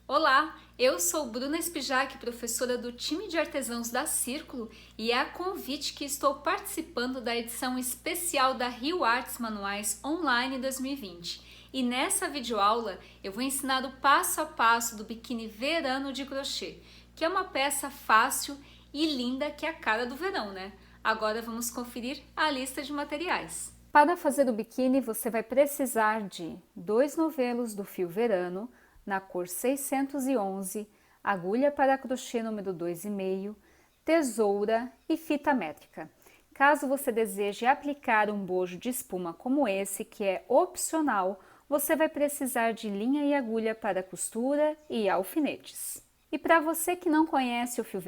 Olá, eu sou Bruna Spijac, professora do time de artesãos da Círculo, e é a convite que estou participando da edição especial da Rio Artes Manuais Online 2020. E nessa videoaula eu vou ensinar o passo a passo do biquíni verano de crochê, que é uma peça fácil e linda que é a cara do verão, né? Agora vamos conferir a lista de materiais. Para fazer o biquíni você vai precisar de 2 novelos do fio verano, na cor 611, agulha para crochê número 2,5, tesoura e fita métrica. Caso você deseje aplicar um bojo de espuma como esse, que é opcional, você vai precisar de linha e agulha para costura e alfinetes. E para você que não conhece o fio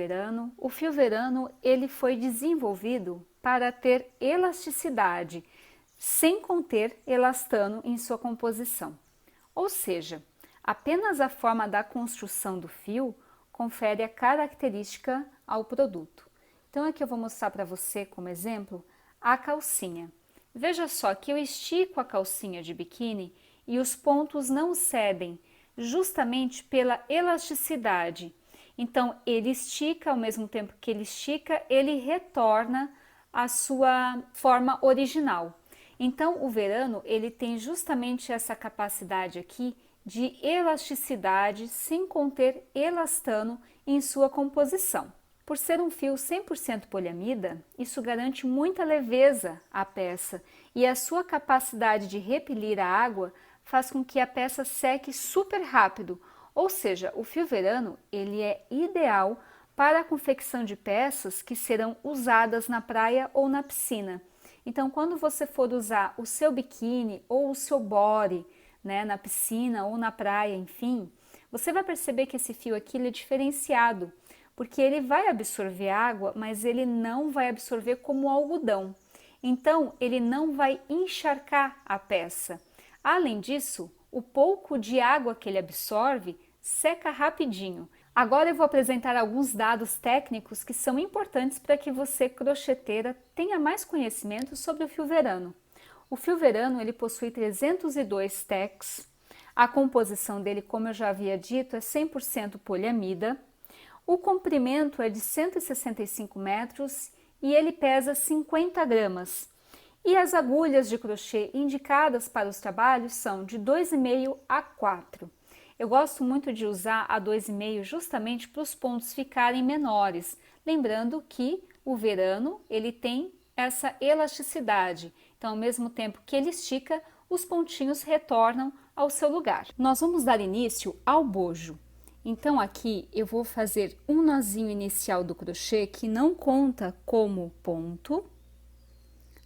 verano ele foi desenvolvido para ter elasticidade, sem conter elastano em sua composição. Ou seja, apenas a forma da construção do fio confere a característica ao produto. Então aqui eu vou mostrar para você como exemplo a calcinha. Veja só que eu estico a calcinha de biquíni e os pontos não cedem, justamente pela elasticidade. Então ele estica, ao mesmo tempo que ele estica, ele retorna à sua forma original. Então o verano ele tem justamente essa capacidade aqui de elasticidade sem conter elastano em sua composição. Por ser um fio 100% poliamida, isso garante muita leveza à peça e a sua capacidade de repelir a água faz com que a peça seque super rápido, ou seja, o fio verano ele é ideal para a confecção de peças que serão usadas na praia ou na piscina. Então, quando você for usar o seu biquíni ou o seu body, né, na piscina ou na praia, enfim, você vai perceber que esse fio aqui ele é diferenciado, porque ele vai absorver água, mas ele não vai absorver como algodão. Então, ele não vai encharcar a peça. Além disso, o pouco de água que ele absorve seca rapidinho. Agora eu vou apresentar alguns dados técnicos que são importantes para que você, crocheteira, tenha mais conhecimento sobre o fio verano. O fio verano ele possui 302 tacks, a composição dele, como eu já havia dito, é 100% poliamida, o comprimento é de 165 metros e ele pesa 50 gramas. E as agulhas de crochê indicadas para os trabalhos são de 2,5 a 4. Eu gosto muito de usar a 2,5 justamente para os pontos ficarem menores, lembrando que o verano ele tem essa elasticidade, então ao mesmo tempo que ele estica, os pontinhos retornam ao seu lugar. Nós vamos dar início ao bojo. Então aqui eu vou fazer um nozinho inicial do crochê que não conta como ponto.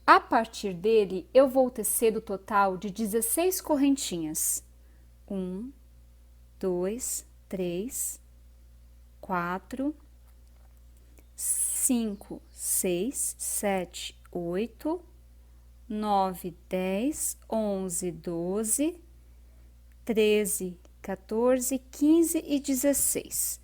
A partir dele eu vou tecer o total de 16 correntinhas. 1, 2, 3, 4, 5, 6, 7, 8, 9, 10, 11, 12, 13, 14, 15 e 16.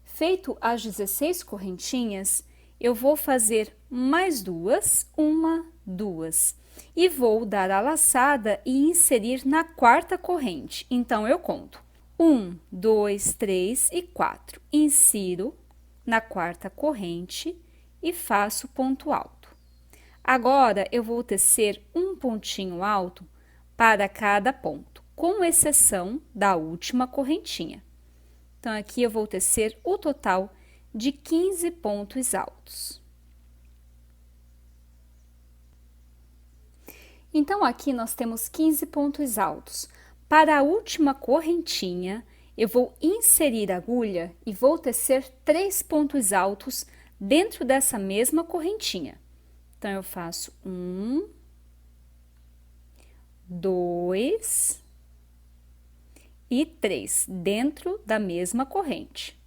Feito as 16 correntinhas, eu vou fazer mais duas, uma, duas, e vou dar a laçada e inserir na quarta corrente. Então, eu conto 1, 2, 3 e 4. Insiro na quarta corrente e faço ponto alto. Agora, eu vou tecer um pontinho alto para cada ponto, com exceção da última correntinha. Então, aqui eu vou tecer o total de 15 pontos altos. Então, aqui nós temos 15 pontos altos. Para a última correntinha, eu vou inserir a agulha e vou tecer 3 pontos altos dentro dessa mesma correntinha. Então, eu faço 1, 2 e 3 dentro da mesma corrente.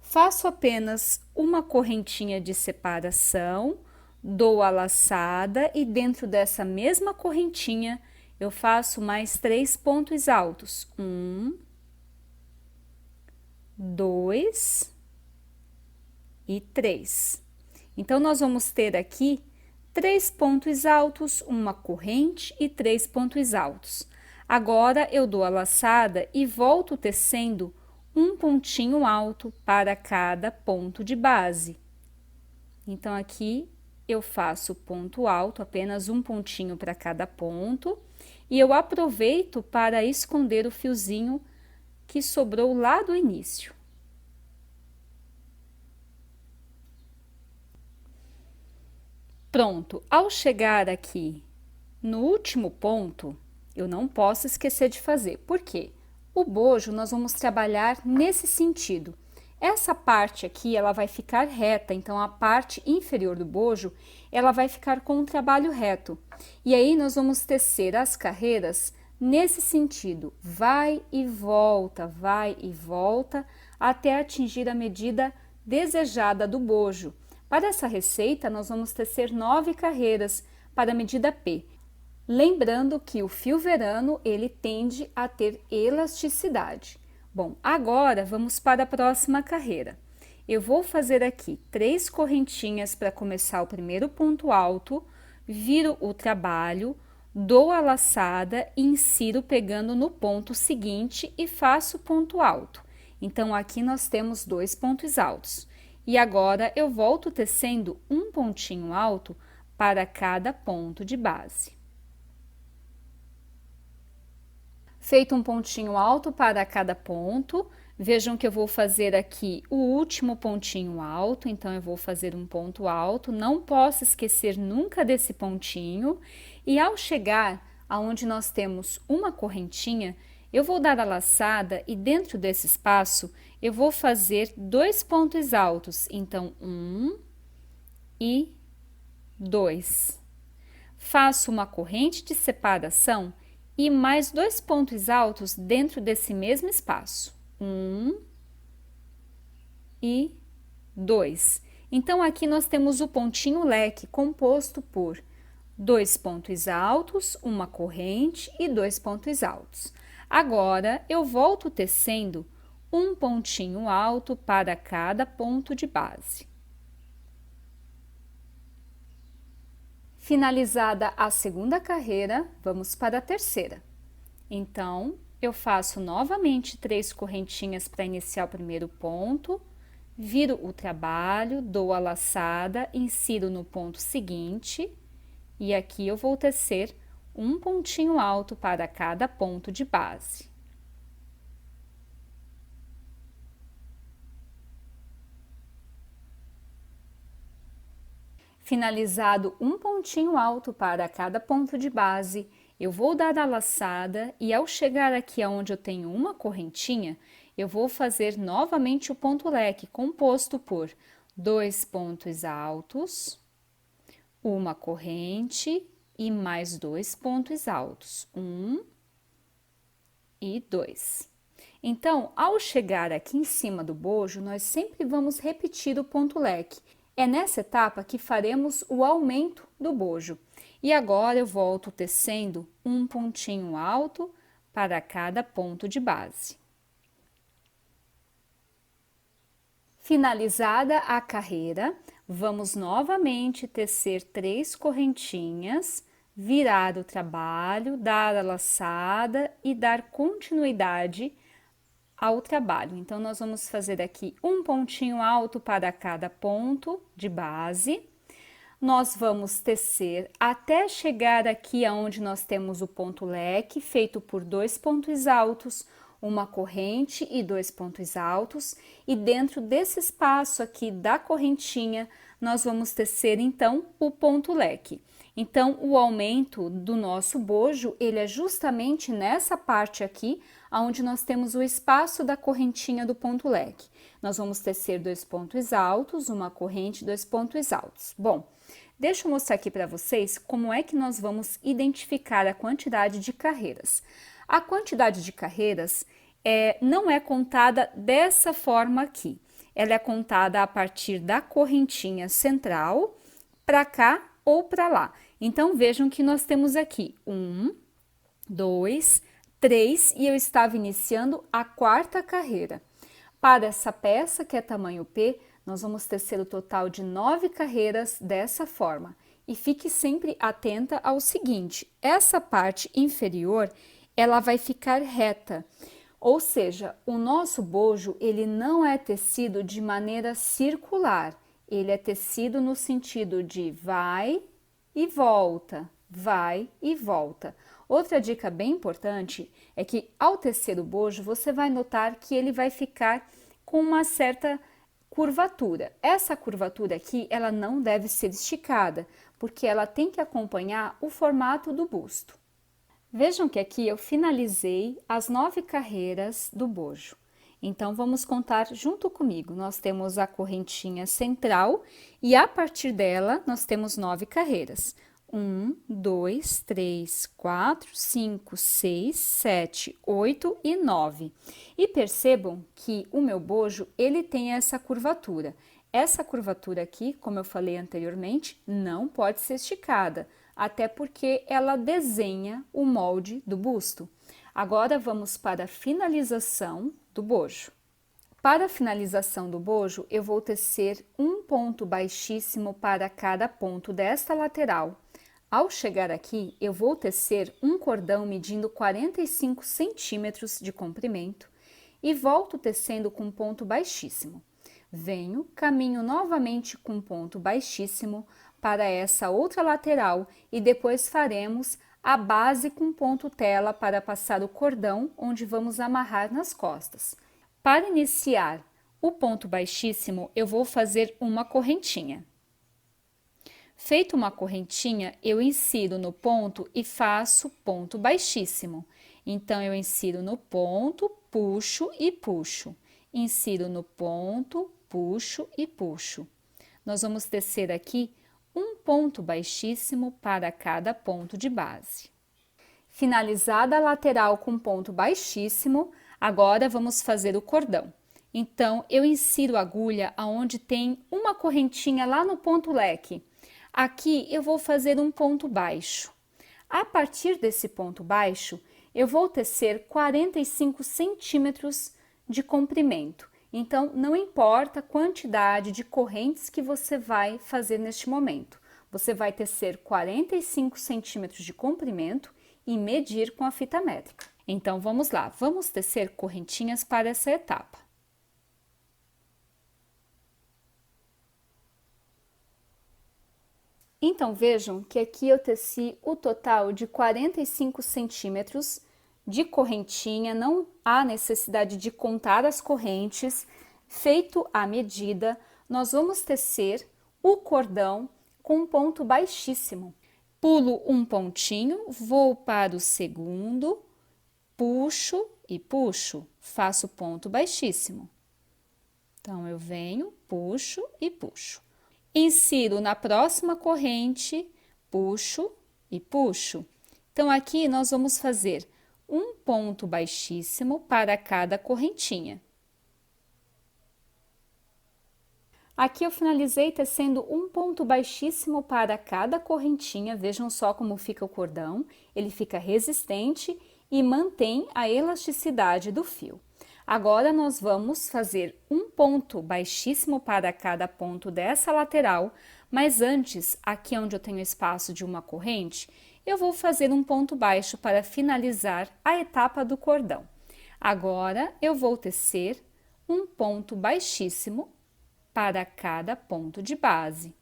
Faço apenas uma correntinha de separação, dou a laçada e dentro dessa mesma correntinha eu faço mais 3 pontos altos. 1, 2 e 3. Então, nós vamos ter aqui 3 pontos altos, uma corrente e 3 pontos altos. Agora, eu dou a laçada e volto tecendo um pontinho alto para cada ponto de base. Então, aqui eu faço ponto alto, apenas um pontinho para cada ponto, e eu aproveito para esconder o fiozinho que sobrou lá do início. Pronto, ao chegar aqui no último ponto, eu não posso esquecer de fazer. Por quê? O bojo nós vamos trabalhar nesse sentido. Essa parte aqui, ela vai ficar reta, então a parte inferior do bojo, ela vai ficar com um trabalho reto. E aí nós vamos tecer as carreiras nesse sentido, vai e volta, até atingir a medida desejada do bojo. Para essa receita, nós vamos tecer 9 carreiras para a medida P. Lembrando que o fio verano, ele tende a ter elasticidade. Bom, agora vamos para a próxima carreira. Eu vou fazer aqui 3 correntinhas para começar o primeiro ponto alto, viro o trabalho, dou a laçada e insiro pegando no ponto seguinte e faço ponto alto. Então, aqui nós temos 2 pontos altos. E agora eu volto tecendo um pontinho alto para cada ponto de base. Feito um pontinho alto para cada ponto, vejam que eu vou fazer aqui o último pontinho alto, então eu vou fazer um ponto alto, não posso esquecer nunca desse pontinho, e ao chegar aonde nós temos uma correntinha, eu vou dar a laçada e dentro desse espaço eu vou fazer 2 pontos altos, então 1 e 2. Faço uma corrente de separação e mais 2 pontos altos dentro desse mesmo espaço. 1 e 2. Então, aqui nós temos o pontinho leque composto por 2 pontos altos, uma corrente e 2 pontos altos. Agora, eu volto tecendo um pontinho alto para cada ponto de base. Finalizada a segunda carreira, vamos para a terceira. Então, eu faço novamente 3 correntinhas para iniciar o primeiro ponto, viro o trabalho, dou a laçada, insiro no ponto seguinte, e aqui eu vou tecer um pontinho alto para cada ponto de base. Finalizado um pontinho alto para cada ponto de base, eu vou dar a laçada e ao chegar aqui aonde eu tenho uma correntinha, eu vou fazer novamente o ponto leque composto por 2 pontos altos, uma corrente e mais 2 pontos altos, 1 e 2. Então, ao chegar aqui em cima do bojo, nós sempre vamos repetir o ponto leque. É nessa etapa que faremos o aumento do bojo. E agora eu volto tecendo um pontinho alto para cada ponto de base. Finalizada a carreira, vamos novamente tecer 3 correntinhas, virar o trabalho, dar a laçada e dar continuidade ao trabalho. Então, nós vamos fazer aqui um pontinho alto para cada ponto de base. Nós vamos tecer até chegar aqui aonde nós temos o ponto leque, feito por 2 pontos altos, uma corrente e 2 pontos altos. E dentro desse espaço aqui da correntinha, nós vamos tecer, então, o ponto leque. Então, o aumento do nosso bojo, ele é justamente nessa parte aqui, onde nós temos o espaço da correntinha do ponto leque. Nós vamos tecer 2 pontos altos, uma corrente e 2 pontos altos. Bom, deixa eu mostrar aqui para vocês como é que nós vamos identificar a quantidade de carreiras. A quantidade de carreiras não é contada dessa forma aqui. Ela é contada a partir da correntinha central para cá ou para lá. Então, vejam que nós temos aqui 1, 2, 3 e eu estava iniciando a 4ª carreira. Para essa peça, que é tamanho P, nós vamos tecer o total de 9 carreiras dessa forma. E fique sempre atenta ao seguinte, essa parte inferior, ela vai ficar reta. Ou seja, o nosso bojo, ele não é tecido de maneira circular, ele é tecido no sentido de vai e volta, vai e volta. Outra dica bem importante é que ao tecer o bojo, você vai notar que ele vai ficar com uma certa curvatura. Essa curvatura aqui, ela não deve ser esticada, porque ela tem que acompanhar o formato do busto. Vejam que aqui eu finalizei as 9 carreiras do bojo. Então, vamos contar junto comigo. Nós temos a correntinha central e a partir dela nós temos 9 carreiras. 1, 2, 3, 4, 5, 6, 7, 8 e 9. E percebam que o meu bojo, ele tem essa curvatura. Essa curvatura aqui, como eu falei anteriormente, não pode ser esticada, até porque ela desenha o molde do busto. Agora vamos para a finalização do bojo. Para a finalização do bojo, eu vou tecer um ponto baixíssimo para cada ponto desta lateral. Ao chegar aqui, eu vou tecer um cordão medindo 45 centímetros de comprimento e volto tecendo com ponto baixíssimo. Venho, caminho novamente com ponto baixíssimo para essa outra lateral e depois faremos a base com ponto tela para passar o cordão onde vamos amarrar nas costas. Para iniciar o ponto baixíssimo, eu vou fazer uma correntinha. Feito uma correntinha, eu insiro no ponto e faço ponto baixíssimo. Então, eu insiro no ponto, puxo e puxo. Insiro no ponto, puxo e puxo. Nós vamos tecer aqui um ponto baixíssimo para cada ponto de base. Finalizada a lateral com ponto baixíssimo, agora vamos fazer o cordão. Então, eu insiro a agulha aonde tem uma correntinha lá no ponto leque. Aqui eu vou fazer um ponto baixo. A partir desse ponto baixo, eu vou tecer 45 centímetros de comprimento. Então, não importa a quantidade de correntes que você vai fazer neste momento. Você vai tecer 45 centímetros de comprimento e medir com a fita métrica. Então, vamos lá, vamos tecer correntinhas para essa etapa. Então, vejam que aqui eu teci o total de 45 centímetros de correntinha, não há necessidade de contar as correntes. Feito a medida, nós vamos tecer o cordão com um ponto baixíssimo. Pulo um pontinho, vou para o segundo, puxo e puxo, faço ponto baixíssimo. Então, eu venho, puxo e puxo. Insiro na próxima corrente, puxo e puxo. Então, aqui nós vamos fazer um ponto baixíssimo para cada correntinha. Aqui eu finalizei tecendo um ponto baixíssimo para cada correntinha. Vejam só como fica o cordão. Ele fica resistente e mantém a elasticidade do fio. Agora, nós vamos fazer um ponto baixíssimo para cada ponto dessa lateral, mas antes, aqui onde eu tenho espaço de uma corrente, eu vou fazer um ponto baixo para finalizar a etapa do cordão. Agora, eu vou tecer um ponto baixíssimo para cada ponto de base.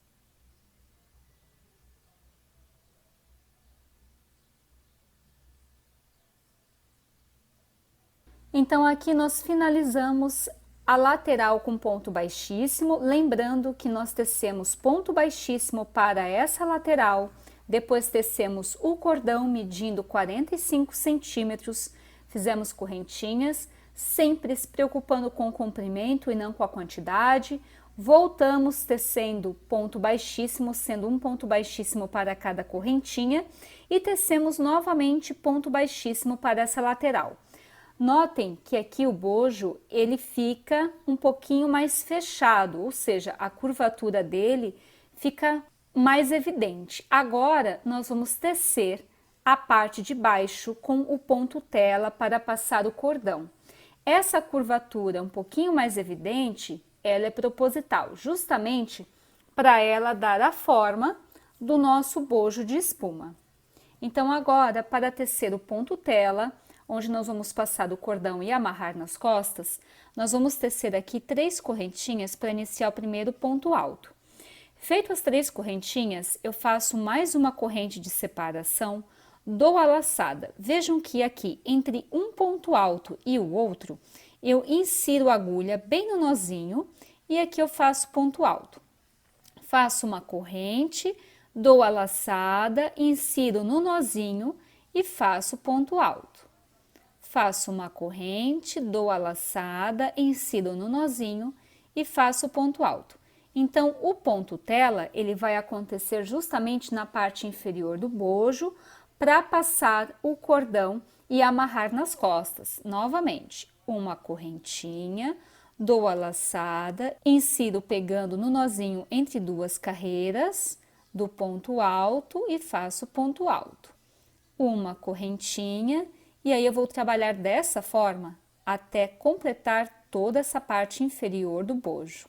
Então, aqui nós finalizamos a lateral com ponto baixíssimo, lembrando que nós tecemos ponto baixíssimo para essa lateral, depois tecemos o cordão medindo 45 centímetros, fizemos correntinhas, sempre se preocupando com o comprimento e não com a quantidade, voltamos tecendo ponto baixíssimo, sendo um ponto baixíssimo para cada correntinha, e tecemos novamente ponto baixíssimo para essa lateral. Notem que aqui o bojo, ele fica um pouquinho mais fechado, ou seja, a curvatura dele fica mais evidente. Agora, nós vamos tecer a parte de baixo com o ponto tela para passar o cordão. Essa curvatura um pouquinho mais evidente, ela é proposital, justamente para ela dar a forma do nosso bojo de espuma. Então, agora, para tecer o ponto tela, onde nós vamos passar o cordão e amarrar nas costas, nós vamos tecer aqui 3 correntinhas para iniciar o primeiro ponto alto. Feito as 3 correntinhas, eu faço mais uma corrente de separação, dou a laçada. Vejam que aqui, entre um ponto alto e o outro, eu insiro a agulha bem no nozinho e aqui eu faço ponto alto. Faço uma corrente, dou a laçada, insiro no nozinho e faço ponto alto. Faço uma corrente, dou a laçada, insiro no nozinho e faço ponto alto. Então, o ponto tela, ele vai acontecer justamente na parte inferior do bojo para passar o cordão e amarrar nas costas. Novamente, uma correntinha, dou a laçada, insiro pegando no nozinho entre 2 carreiras do ponto alto e faço ponto alto. Uma correntinha e aí eu vou trabalhar dessa forma até completar toda essa parte inferior do bojo.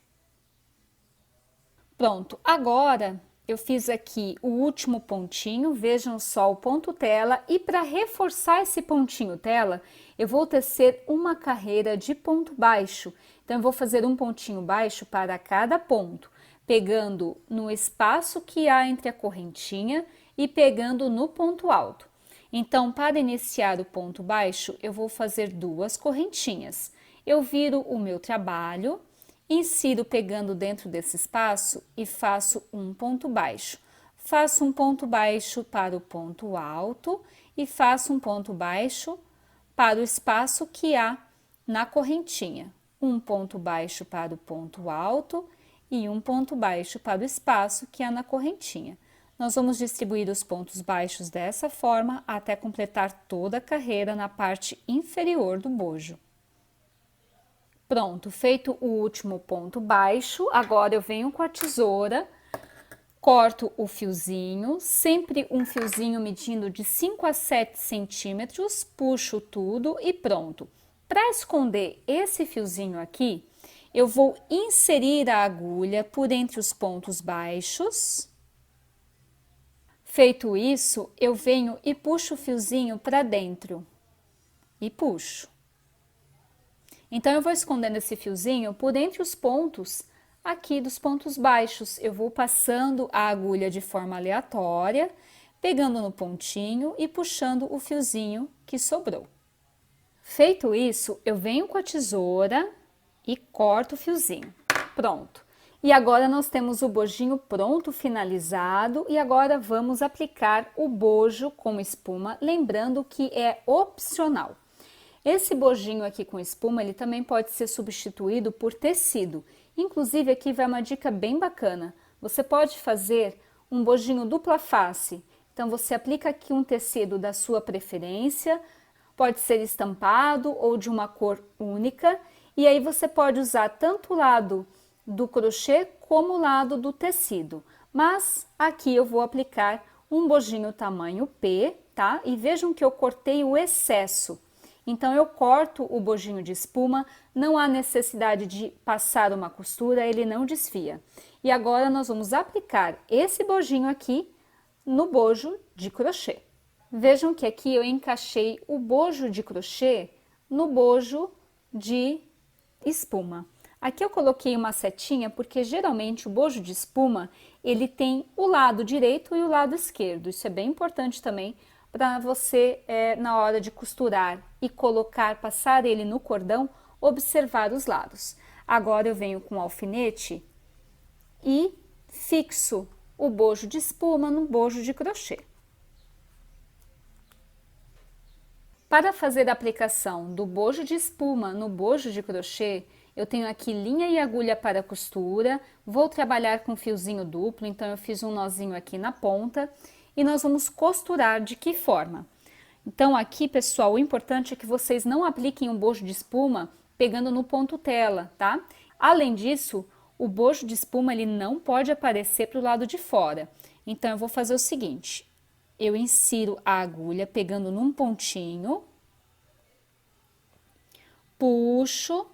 Pronto, agora eu fiz aqui o último pontinho, vejam só o ponto tela, e para reforçar esse pontinho tela, eu vou tecer uma carreira de ponto baixo. Então, eu vou fazer um pontinho baixo para cada ponto, pegando no espaço que há entre a correntinha e pegando no ponto alto. Então, para iniciar o ponto baixo, eu vou fazer 2 correntinhas. Eu viro o meu trabalho, insiro pegando dentro desse espaço e faço um ponto baixo. Faço um ponto baixo para o ponto alto e faço um ponto baixo para o espaço que há na correntinha. Um ponto baixo para o ponto alto e um ponto baixo para o espaço que há na correntinha. Nós vamos distribuir os pontos baixos dessa forma até completar toda a carreira na parte inferior do bojo. Pronto, feito o último ponto baixo, agora eu venho com a tesoura, corto o fiozinho, sempre um fiozinho medindo de 5 a 7 centímetros, puxo tudo e pronto. Para esconder esse fiozinho aqui, eu vou inserir a agulha por entre os pontos baixos. Feito isso, eu venho e puxo o fiozinho para dentro e puxo. Então, eu vou escondendo esse fiozinho por entre os pontos aqui dos pontos baixos. Eu vou passando a agulha de forma aleatória, pegando no pontinho e puxando o fiozinho que sobrou. Feito isso, eu venho com a tesoura e corto o fiozinho. Pronto. E agora nós temos o bojinho pronto, finalizado, e agora vamos aplicar o bojo com espuma, lembrando que é opcional. Esse bojinho aqui com espuma, ele também pode ser substituído por tecido. Inclusive, aqui vai uma dica bem bacana. Você pode fazer um bojinho dupla face. Então, você aplica aqui um tecido da sua preferência, pode ser estampado ou de uma cor única, e aí você pode usar tanto o lado do crochê como o lado do tecido. Mas aqui eu vou aplicar um bojinho tamanho P, tá? E vejam que eu cortei o excesso. Então, eu corto o bojinho de espuma, não há necessidade de passar uma costura, ele não desfia. E agora, nós vamos aplicar esse bojinho aqui no bojo de crochê. Vejam que aqui eu encaixei o bojo de crochê no bojo de espuma. Aqui eu coloquei uma setinha porque geralmente o bojo de espuma, ele tem o lado direito e o lado esquerdo. Isso é bem importante também para você, na hora de costurar e colocar, passar ele no cordão, observar os lados. Agora eu venho com o alfinete e fixo o bojo de espuma no bojo de crochê. Para fazer a aplicação do bojo de espuma no bojo de crochê, eu tenho aqui linha e agulha para costura, vou trabalhar com fiozinho duplo, então eu fiz um nozinho aqui na ponta e nós vamos costurar de que forma? Então aqui, pessoal, o importante é que vocês não apliquem um bojo de espuma pegando no ponto tela, tá? Além disso, o bojo de espuma ele não pode aparecer para o lado de fora. Então eu vou fazer o seguinte, eu insiro a agulha pegando num pontinho, puxo,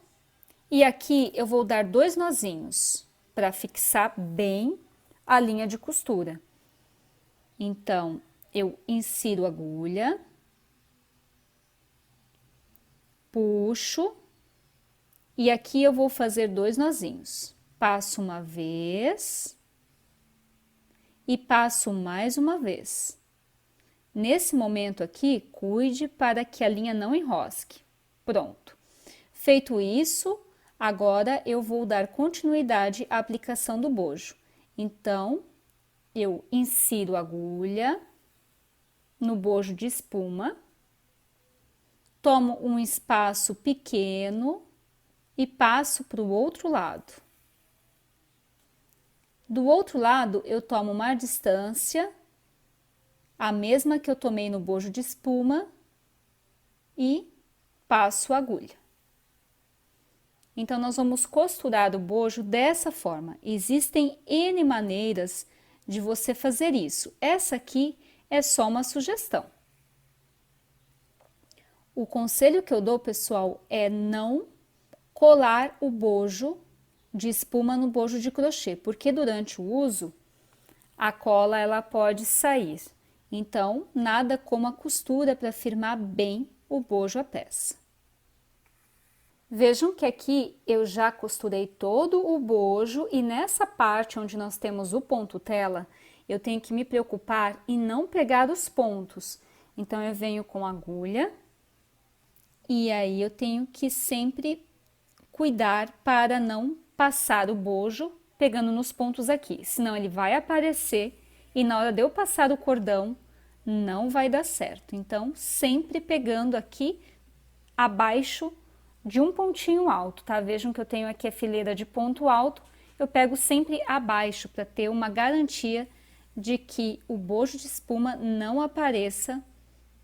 e aqui eu vou dar 2 nozinhos para fixar bem a linha de costura. Então, eu insiro a agulha, puxo e aqui eu vou fazer 2 nozinhos. Passo uma vez e passo mais uma vez. Nesse momento aqui, cuide para que a linha não enrosque. Pronto. Feito isso, agora eu vou dar continuidade à aplicação do bojo. Então, eu insiro a agulha no bojo de espuma, tomo um espaço pequeno e passo para o outro lado. Do outro lado, eu tomo uma distância, a mesma que eu tomei no bojo de espuma, e passo a agulha. Então, nós vamos costurar o bojo dessa forma. Existem N maneiras de você fazer isso. Essa aqui é só uma sugestão. O conselho que eu dou, pessoal, é não colar o bojo de espuma no bojo de crochê, porque durante o uso a cola ela pode sair. Então, nada como a costura para firmar bem o bojo à peça. Vejam que aqui eu já costurei todo o bojo e nessa parte onde nós temos o ponto tela, eu tenho que me preocupar em não pegar os pontos. Então, eu venho com a agulha e aí eu tenho que sempre cuidar para não passar o bojo pegando nos pontos aqui, senão ele vai aparecer e na hora de eu passar o cordão não vai dar certo. Então, sempre pegando aqui abaixo de um pontinho alto, tá? Vejam que eu tenho aqui a fileira de ponto alto, eu pego sempre abaixo para ter uma garantia de que o bojo de espuma não apareça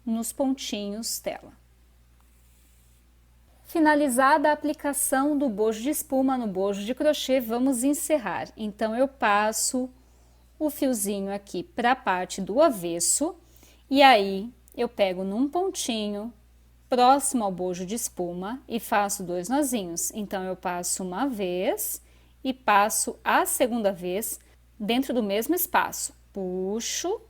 nos pontinhos dela. Finalizada a aplicação do bojo de espuma no bojo de crochê, vamos encerrar. Então, eu passo o fiozinho aqui para a parte do avesso e aí eu pego num pontinho próximo ao bojo de espuma e faço 2 nozinhos. Então, eu passo uma vez e passo a segunda vez dentro do mesmo espaço. Puxo,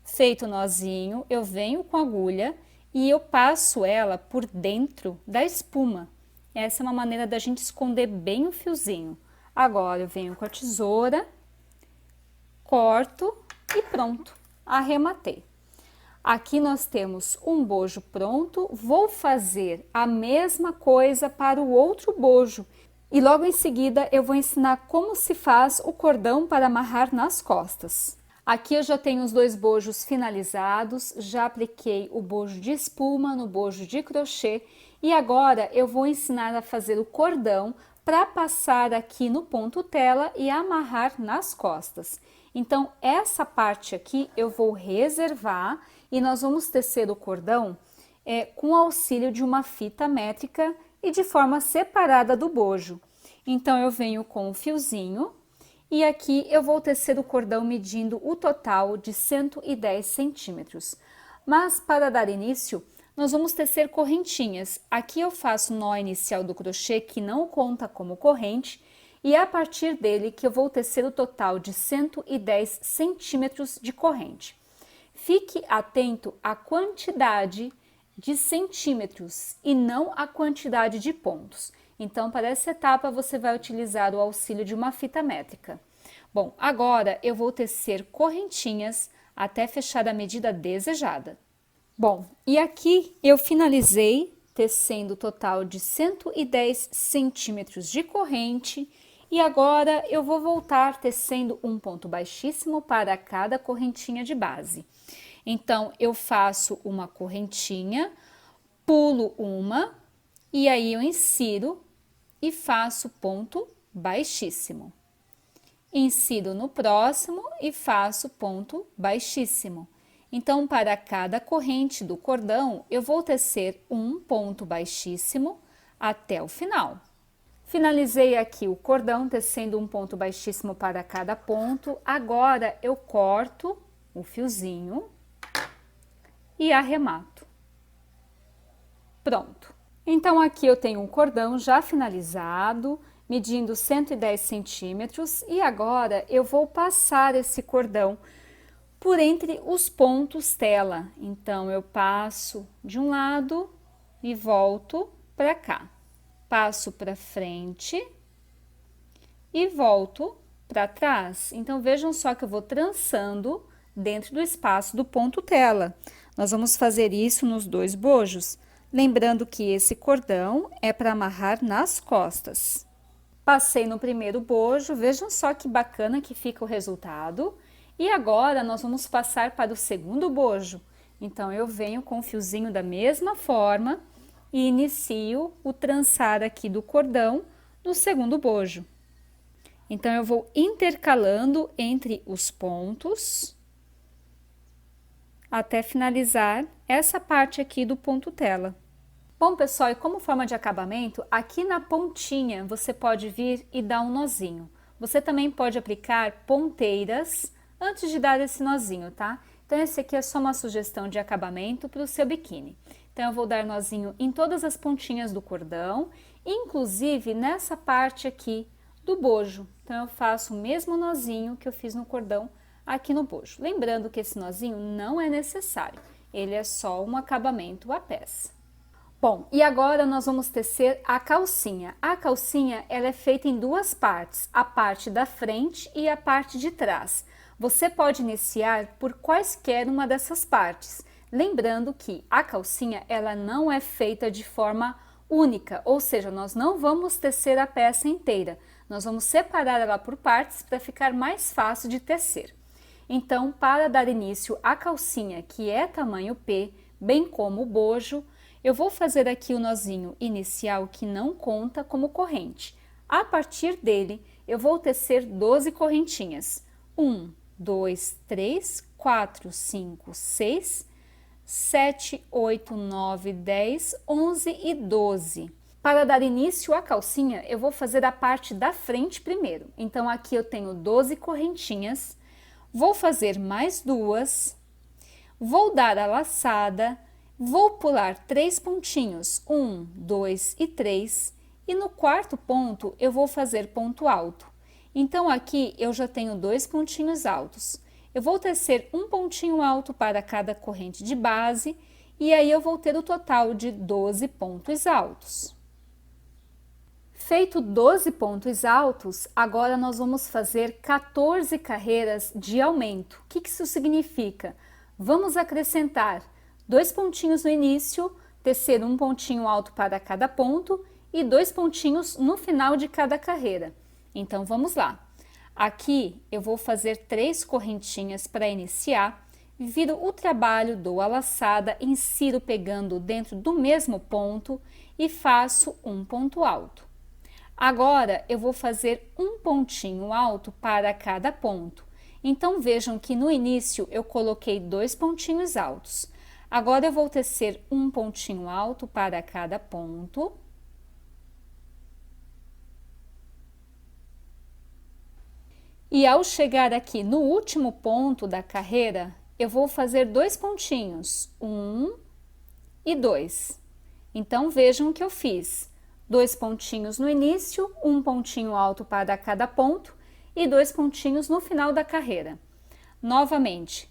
feito o nozinho, eu venho com a agulha e eu passo ela por dentro da espuma. Essa é uma maneira da gente esconder bem o fiozinho. Agora, eu venho com a tesoura, corto e pronto, arrematei. Aqui nós temos um bojo pronto, vou fazer a mesma coisa para o outro bojo. E logo em seguida eu vou ensinar como se faz o cordão para amarrar nas costas. Aqui eu já tenho os 2 bojos finalizados, já apliquei o bojo de espuma no bojo de crochê e agora eu vou ensinar a fazer o cordão para passar aqui no ponto tela e amarrar nas costas. Então, essa parte aqui eu vou reservar e nós vamos tecer o cordão com auxílio de uma fita métrica e de forma separada do bojo. Então, eu venho com o fiozinho e aqui eu vou tecer o cordão medindo o total de 110 centímetros. Mas para dar início, nós vamos tecer correntinhas. Aqui eu faço o nó inicial do crochê que não conta como corrente e é a partir dele que eu vou tecer o total de 110 centímetros de corrente. Fique atento à quantidade de centímetros e não à quantidade de pontos. Então, para essa etapa, você vai utilizar o auxílio de uma fita métrica. Bom, agora eu vou tecer correntinhas até fechar a medida desejada. Bom, e aqui eu finalizei tecendo o total de 110 centímetros de corrente e agora eu vou voltar tecendo um ponto baixíssimo para cada correntinha de base. Então, eu faço uma correntinha, pulo uma e aí eu insiro e faço ponto baixíssimo. Insiro no próximo e faço ponto baixíssimo. Então, para cada corrente do cordão, eu vou tecer um ponto baixíssimo até o final. Finalizei aqui o cordão, tecendo um ponto baixíssimo para cada ponto. Agora, eu corto o fiozinho e arremato. Pronto. Então, aqui eu tenho um cordão já finalizado, medindo 110 centímetros, e agora eu vou passar esse cordão por entre os pontos tela. Então, eu passo de um lado e volto para cá. Passo para frente e volto para trás. Então, vejam só que eu vou trançando dentro do espaço do ponto tela. Nós vamos fazer isso nos 2 bojos, lembrando que esse cordão é para amarrar nas costas. Passei no primeiro bojo, vejam só que bacana que fica o resultado. E agora, nós vamos passar para o segundo bojo. Então, eu venho com o fiozinho da mesma forma e inicio o trançar aqui do cordão no segundo bojo. Então, eu vou intercalando entre os pontos até finalizar essa parte aqui do ponto tela. Bom, pessoal, e como forma de acabamento, aqui na pontinha você pode vir e dar um nozinho. Você também pode aplicar ponteiras antes de dar esse nozinho, tá? Então, esse aqui é só uma sugestão de acabamento para o seu biquíni. Então, eu vou dar nozinho em todas as pontinhas do cordão, inclusive nessa parte aqui do bojo. Então, eu faço o mesmo nozinho que eu fiz no cordão aqui no bojo. Lembrando que esse nozinho não é necessário, ele é só um acabamento à peça. Bom, e agora nós vamos tecer a calcinha. A calcinha, ela é feita em 2 partes, a parte da frente e a parte de trás. Você pode iniciar por quaisquer uma dessas partes. Lembrando que a calcinha, ela não é feita de forma única, ou seja, nós não vamos tecer a peça inteira. Nós vamos separar ela por partes para ficar mais fácil de tecer. Então, para dar início à calcinha, que é tamanho P, bem como o bojo, eu vou fazer aqui o nozinho inicial que não conta como corrente. A partir dele, eu vou tecer 12 correntinhas. 1, 2, 3, 4, 5, 6, 7, 8, 9, 10, 11 e 12. Para dar início à calcinha, eu vou fazer a parte da frente primeiro. Então, aqui eu tenho 12 correntinhas, vou fazer mais 2, vou dar a laçada, vou pular 3 pontinhos, 1, 2 e 3, e no 4º ponto eu vou fazer ponto alto. Então, aqui eu já tenho 2 pontinhos altos. Eu vou tecer um pontinho alto para cada corrente de base, e aí eu vou ter o total de 12 pontos altos. Feito 12 pontos altos, agora nós vamos fazer 14 carreiras de aumento. O que isso significa? Vamos acrescentar 2 pontinhos no início, tecer um pontinho alto para cada ponto e 2 pontinhos no final de cada carreira. Então, vamos lá. Aqui eu vou fazer 3 correntinhas para iniciar, viro o trabalho, dou a laçada, insiro pegando dentro do mesmo ponto e faço um ponto alto. Agora, eu vou fazer um pontinho alto para cada ponto. Então, vejam que no início eu coloquei 2 pontinhos altos. Agora, eu vou tecer um pontinho alto para cada ponto. E ao chegar aqui no último ponto da carreira, eu vou fazer 2 pontinhos, 1 e 2. Então, vejam o que eu fiz. 2 pontinhos no início, um pontinho alto para cada ponto e 2 pontinhos no final da carreira. Novamente,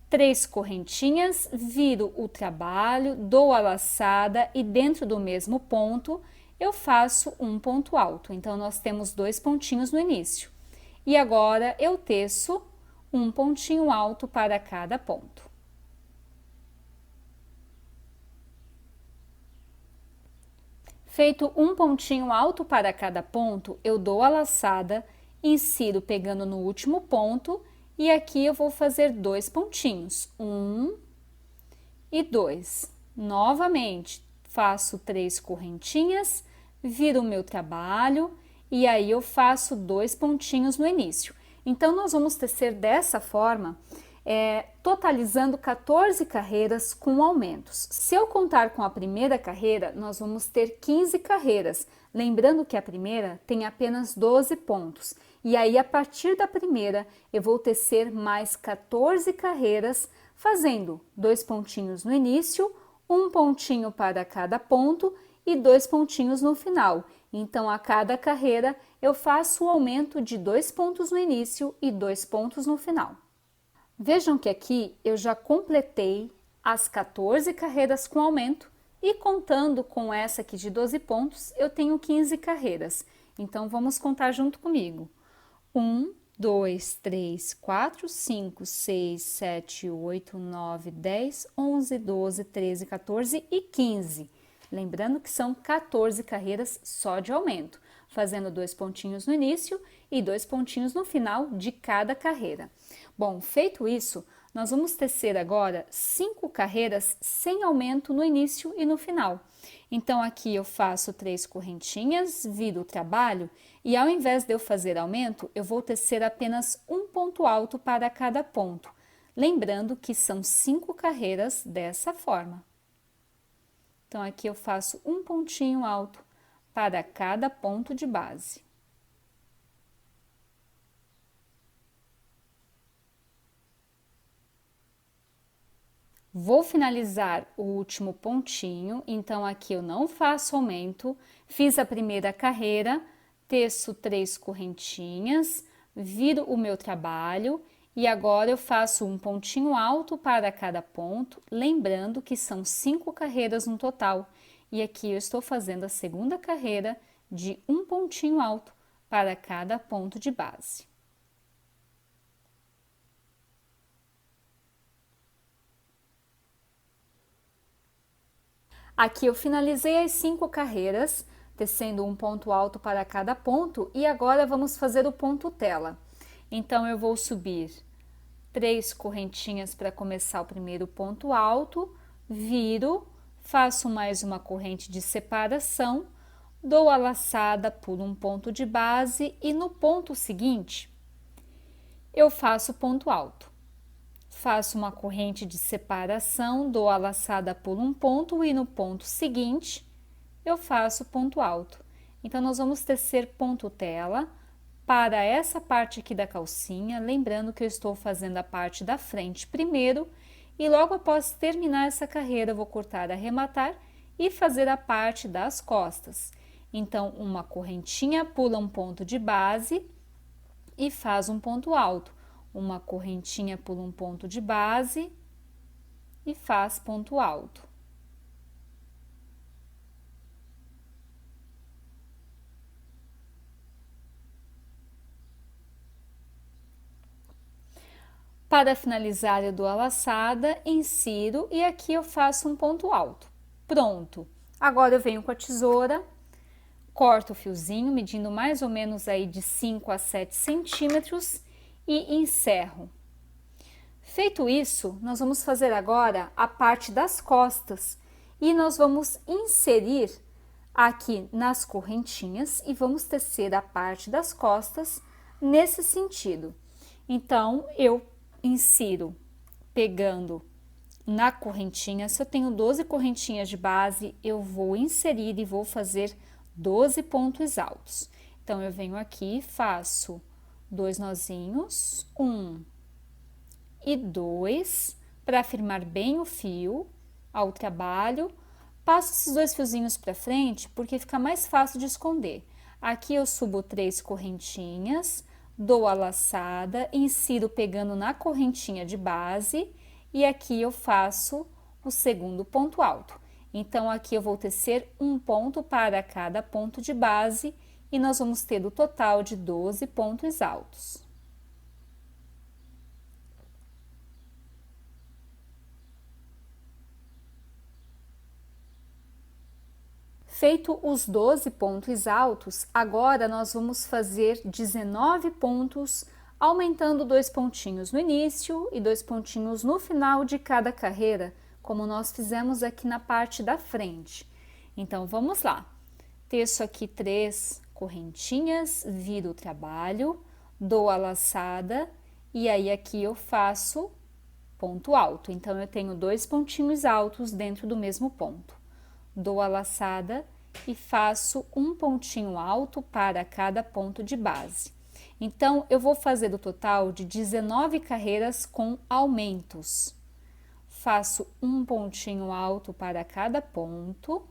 3 correntinhas, viro o trabalho, dou a laçada e dentro do mesmo ponto eu faço um ponto alto. Então, nós temos 2 pontinhos no início. E agora eu teço um pontinho alto para cada ponto. Feito um pontinho alto para cada ponto, eu dou a laçada, insiro pegando no último ponto e aqui eu vou fazer 2 pontinhos, 1 e 2. Novamente, faço 3 correntinhas, viro o meu trabalho e aí eu faço 2 pontinhos no início. Então, nós vamos tecer dessa forma, totalizando 14 carreiras com aumentos. Se eu contar com a primeira carreira, nós vamos ter 15 carreiras. Lembrando que a primeira tem apenas 12 pontos. E aí, a partir da primeira, eu vou tecer mais 14 carreiras, fazendo 2 pontinhos no início, um pontinho para cada ponto e 2 pontinhos no final. Então, a cada carreira, eu faço o aumento de 2 pontos no início e 2 pontos no final. Vejam que aqui eu já completei as 14 carreiras com aumento E contando com essa aqui de 12 pontos, eu tenho 15 carreiras. Então, vamos contar junto comigo. 1, 2, 3, 4, 5, 6, 7, 8, 9, 10, 11, 12, 13, 14 e 15. Lembrando que são 14 carreiras só de aumento, fazendo 2 pontinhos no início e 2 pontinhos no final de cada carreira. Bom, feito isso, nós vamos tecer agora 5 carreiras sem aumento no início e no final. Então, aqui eu faço 3 correntinhas, viro o trabalho e ao invés de eu fazer aumento, eu vou tecer apenas um ponto alto para cada ponto. Lembrando que são 5 carreiras dessa forma. Então, aqui eu faço um pontinho alto para cada ponto de base. Vou finalizar o último pontinho, então aqui eu não faço aumento, fiz a primeira carreira, teço 3 correntinhas, viro o meu trabalho e agora eu faço um pontinho alto para cada ponto, lembrando que são 5 carreiras no total. E aqui eu estou fazendo a segunda carreira de um pontinho alto para cada ponto de base. Aqui eu finalizei as 5 carreiras, tecendo um ponto alto para cada ponto e agora vamos fazer o ponto tela. Então, eu vou subir 3 correntinhas para começar o primeiro ponto alto, viro, faço mais uma corrente de separação, dou a laçada por um ponto de base e no ponto seguinte, eu faço ponto alto. Faço uma corrente de separação, dou a laçada por um ponto e no ponto seguinte, eu faço ponto alto. Então, nós vamos tecer ponto tela para essa parte aqui da calcinha, lembrando que eu estou fazendo a parte da frente primeiro e logo após terminar essa carreira, eu vou cortar, arrematar e fazer a parte das costas. Então, uma correntinha pula um ponto de base e faz um ponto alto. Uma correntinha pula um ponto de base e faz ponto alto. Para finalizar, eu dou a laçada, insiro e aqui eu faço um ponto alto. Pronto! Agora eu venho com a tesoura, corto o fiozinho, medindo mais ou menos aí de 5 a 7 centímetros e encerro. Feito isso, nós vamos fazer agora a parte das costas e nós vamos inserir aqui nas correntinhas e vamos tecer a parte das costas nesse sentido. Então, eu insiro pegando na correntinha, se eu tenho 12 correntinhas de base, eu vou inserir e vou fazer 12 pontos altos. Então, eu venho aqui, faço 2 nozinhos, 1 e 2, para firmar bem o fio ao trabalho. Passo esses 2 fiozinhos para frente, porque fica mais fácil de esconder. Aqui eu subo 3 correntinhas, dou a laçada, insiro pegando na correntinha de base e aqui eu faço o segundo ponto alto. Então, aqui eu vou tecer um ponto para cada ponto de base e nós vamos ter o total de 12 pontos altos. Feito os 12 pontos altos, agora nós vamos fazer 19 pontos, aumentando 2 pontinhos no início e 2 pontinhos no final de cada carreira, como nós fizemos aqui na parte da frente. Então, vamos lá. Teço aqui 3 correntinhas, viro o trabalho, dou a laçada e aí aqui eu faço ponto alto. Então, eu tenho 2 pontinhos altos dentro do mesmo ponto. Dou a laçada e faço um pontinho alto para cada ponto de base. Então, eu vou fazer o total de 19 carreiras com aumentos. Faço um pontinho alto para cada ponto.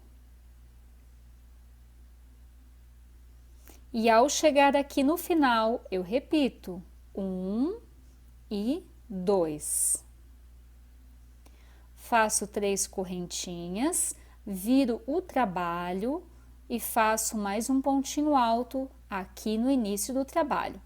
E ao chegar aqui no final, eu repito, 1 e 2. Faço 3 correntinhas, viro o trabalho e faço mais um pontinho alto aqui no início do trabalho.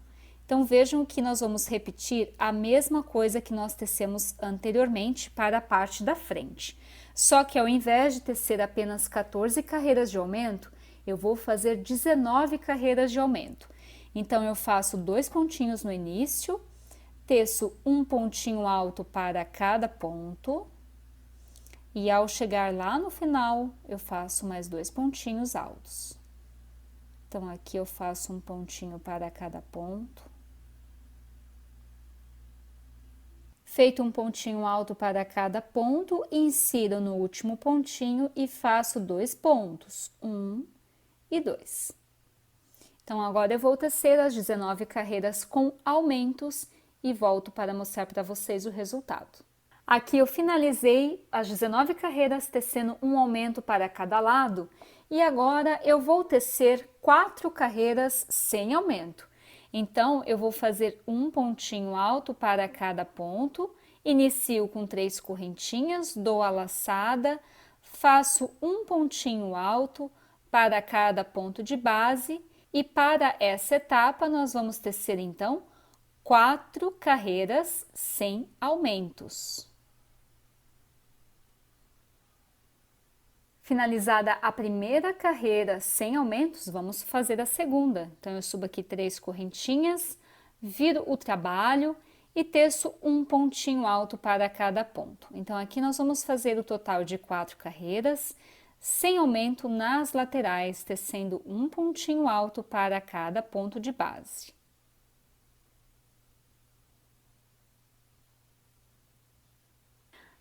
Então, vejam que nós vamos repetir a mesma coisa que nós tecemos anteriormente para a parte da frente. Só que ao invés de tecer apenas 14 carreiras de aumento, eu vou fazer 19 carreiras de aumento. Então, eu faço 2 pontinhos no início, teço um pontinho alto para cada ponto, e ao chegar lá no final, eu faço mais 2 pontinhos altos. Então, aqui eu faço um pontinho para cada ponto. Feito um pontinho alto para cada ponto, insiro no último pontinho e faço 2 pontos, 1 e 2. Então, agora eu vou tecer as 19 carreiras com aumentos e volto para mostrar para vocês o resultado. Aqui eu finalizei as 19 carreiras tecendo um aumento para cada lado e agora eu vou tecer 4 carreiras sem aumento. Então, eu vou fazer um pontinho alto para cada ponto, inicio com 3 correntinhas, dou a laçada, faço um pontinho alto para cada ponto de base e para essa etapa nós vamos tecer então 4 carreiras sem aumentos. Finalizada a primeira carreira sem aumentos, vamos fazer a segunda. Então, eu subo aqui 3 correntinhas, viro o trabalho e teço um pontinho alto para cada ponto. Então, aqui nós vamos fazer o total de 4 carreiras, sem aumento nas laterais, tecendo um pontinho alto para cada ponto de base.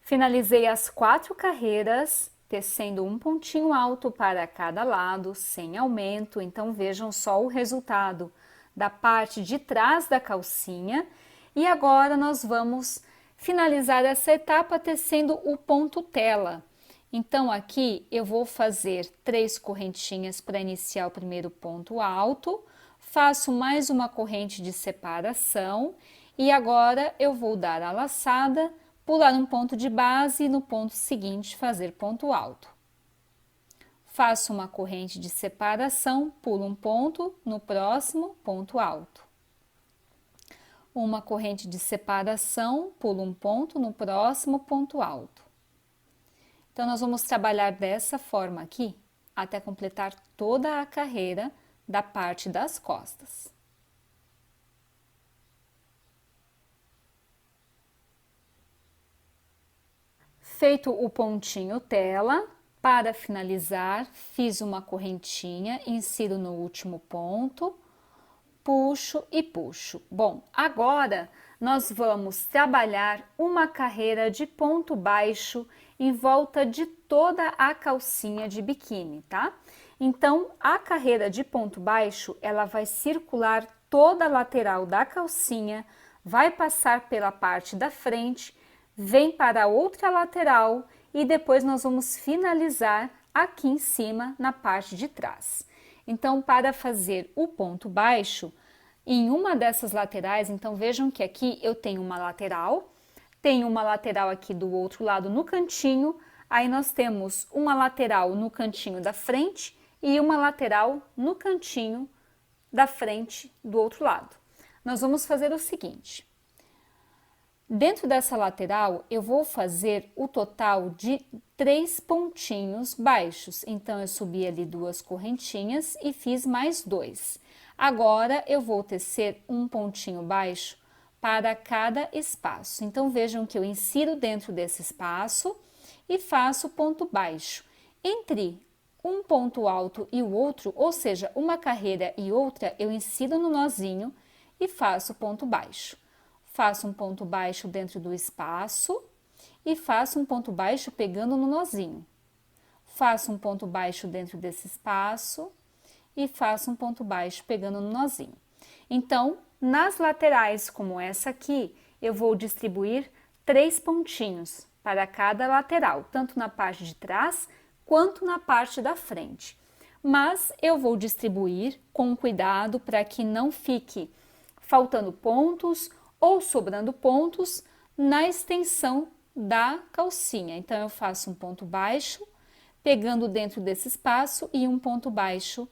Finalizei as 4 carreiras, tecendo um pontinho alto para cada lado, sem aumento. Então, vejam só o resultado da parte de trás da calcinha. E agora, nós vamos finalizar essa etapa tecendo o ponto tela. Então, aqui eu vou fazer 3 correntinhas para iniciar o primeiro ponto alto, faço mais uma corrente de separação e agora eu vou dar a laçada, pular um ponto de base e no ponto seguinte fazer ponto alto. Faço uma corrente de separação, pulo um ponto, no próximo ponto alto. Uma corrente de separação, pulo um ponto, no próximo ponto alto. Então, nós vamos trabalhar dessa forma aqui, até completar toda a carreira da parte das costas. Feito o pontinho tela, para finalizar, fiz uma correntinha, insiro no último ponto, puxo e puxo. Bom, agora nós vamos trabalhar uma carreira de ponto baixo em volta de toda a calcinha de biquíni, tá? Então, a carreira de ponto baixo, ela vai circular toda a lateral da calcinha, vai passar pela parte da frente, vem para a outra lateral e depois nós vamos finalizar aqui em cima na parte de trás. Então, para fazer o ponto baixo, em uma dessas laterais, então vejam que aqui eu tenho uma lateral aqui do outro lado no cantinho, aí nós temos uma lateral no cantinho da frente e uma lateral no cantinho da frente do outro lado. Nós vamos fazer o seguinte. Dentro dessa lateral, eu vou fazer o total de 3 pontinhos baixos. Então, eu subi ali 2 correntinhas e fiz mais 2. Agora, eu vou tecer um pontinho baixo para cada espaço. Então, vejam que eu insiro dentro desse espaço e faço ponto baixo. Entre um ponto alto e o outro, ou seja, uma carreira e outra, eu insiro no nozinho e faço ponto baixo. Faço um ponto baixo dentro do espaço e faço um ponto baixo pegando no nozinho. Faço um ponto baixo dentro desse espaço e faço um ponto baixo pegando no nozinho. Então, nas laterais, como essa aqui, eu vou distribuir 3 pontinhos para cada lateral, tanto na parte de trás quanto na parte da frente. Mas eu vou distribuir com cuidado para que não fique faltando pontos ou sobrando pontos na extensão da calcinha. Então, eu faço um ponto baixo, pegando dentro desse espaço e um ponto baixo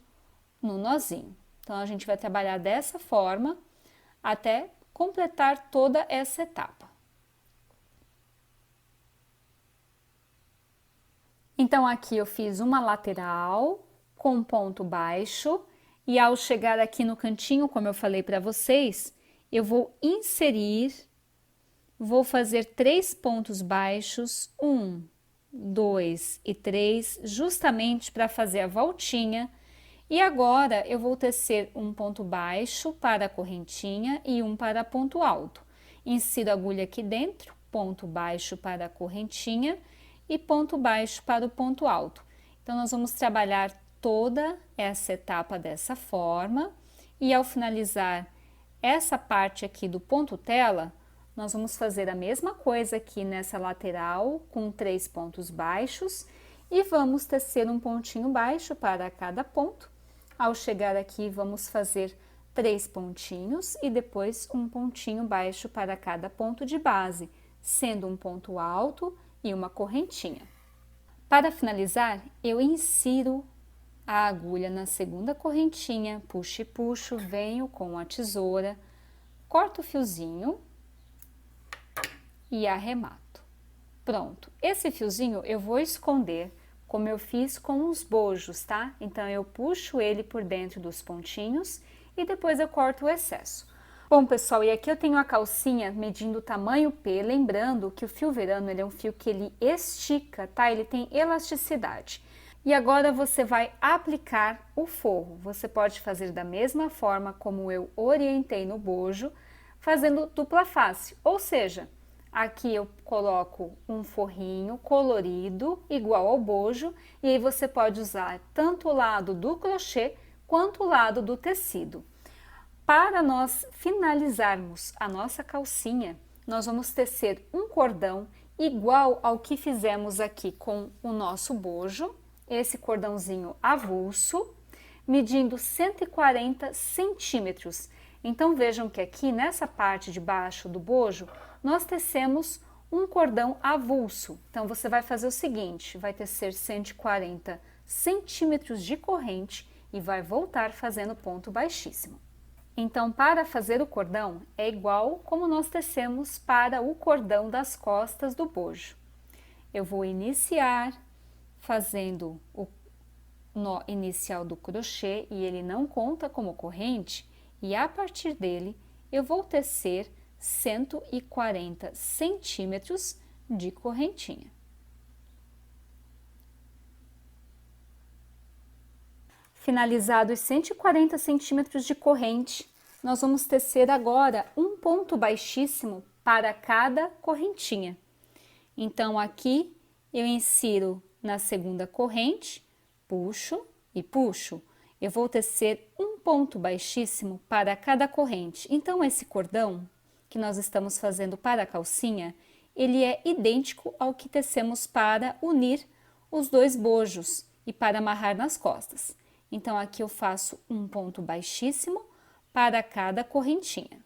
no nozinho. Então, a gente vai trabalhar dessa forma até completar toda essa etapa. Então, aqui eu fiz uma lateral com ponto baixo e ao chegar aqui no cantinho, como eu falei para vocês, eu vou inserir, vou fazer 3 pontos baixos, 1, 2 e 3, justamente para fazer a voltinha. E agora eu vou tecer um ponto baixo para a correntinha e um para ponto alto. Insiro a agulha aqui dentro, ponto baixo para a correntinha e ponto baixo para o ponto alto. Então, nós vamos trabalhar toda essa etapa dessa forma e ao finalizar essa parte aqui do ponto tela, nós vamos fazer a mesma coisa aqui nessa lateral com 3 pontos baixos e vamos tecer um pontinho baixo para cada ponto. Ao chegar aqui, vamos fazer 3 pontinhos e depois um pontinho baixo para cada ponto de base, sendo um ponto alto e uma correntinha. Para finalizar, eu insiro a agulha na segunda correntinha, puxo e puxo, venho com a tesoura, corto o fiozinho e arremato. Pronto, esse fiozinho eu vou esconder como eu fiz com os bojos, tá? Então, eu puxo ele por dentro dos pontinhos e depois eu corto o excesso. Bom, pessoal, e aqui eu tenho a calcinha medindo o tamanho P, lembrando que o fio verano ele é um fio que ele estica, tá? Ele tem elasticidade. E agora você vai aplicar o forro. Você pode fazer da mesma forma como eu orientei no bojo, fazendo dupla face, ou seja, aqui eu coloco um forrinho colorido, igual ao bojo, e aí você pode usar tanto o lado do crochê quanto o lado do tecido. Para nós finalizarmos a nossa calcinha, nós vamos tecer um cordão igual ao que fizemos aqui com o nosso bojo, esse cordãozinho avulso, medindo 140 centímetros. Então, vejam que aqui nessa parte de baixo do bojo, nós tecemos um cordão avulso. Então, você vai fazer o seguinte, vai tecer 140 centímetros de corrente e vai voltar fazendo ponto baixíssimo. Então, para fazer o cordão, é igual como nós tecemos para o cordão das costas do bojo. Eu vou iniciar fazendo o nó inicial do crochê e ele não conta como corrente, e a partir dele eu vou tecer 140 centímetros de correntinha. Finalizados 140 centímetros de corrente, nós vamos tecer agora um ponto baixíssimo para cada correntinha. Então, aqui eu insiro na segunda corrente, puxo e puxo. Eu vou tecer um ponto baixíssimo para cada corrente. Então, esse cordão que nós estamos fazendo para a calcinha, ele é idêntico ao que tecemos para unir os dois bojos e para amarrar nas costas. Então, aqui eu faço um ponto baixíssimo para cada correntinha.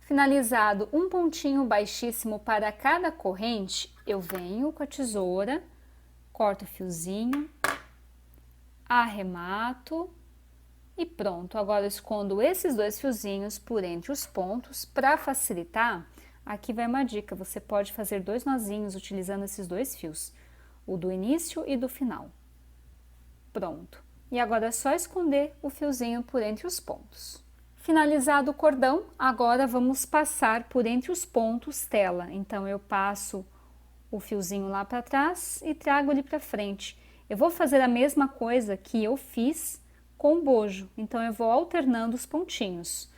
Finalizado um pontinho baixíssimo para cada corrente, eu venho com a tesoura, corto o fiozinho, arremato e pronto. Agora eu escondo esses dois fiozinhos por entre os pontos. Para facilitar, aqui vai uma dica, você pode fazer 2 nozinhos utilizando esses 2 fios, o do início e do final. Pronto. E agora é só esconder o fiozinho por entre os pontos. Finalizado o cordão, agora vamos passar por entre os pontos tela. Então, eu passo o fiozinho lá para trás e trago ele para frente. Eu vou fazer a mesma coisa que eu fiz com o bojo. Então, eu vou alternando os pontinhos.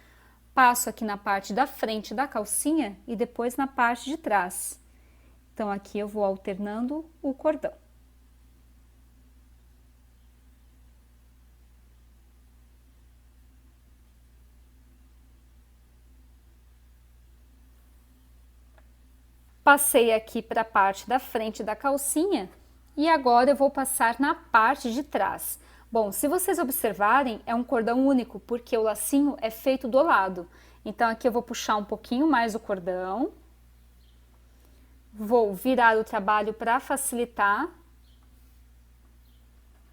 Passo aqui na parte da frente da calcinha e depois na parte de trás. Então, aqui eu vou alternando o cordão. Passei aqui para a parte da frente da calcinha e agora eu vou passar na parte de trás. Bom, se vocês observarem, é um cordão único, porque o lacinho é feito do lado. Então aqui eu vou puxar um pouquinho mais o cordão, vou virar o trabalho para facilitar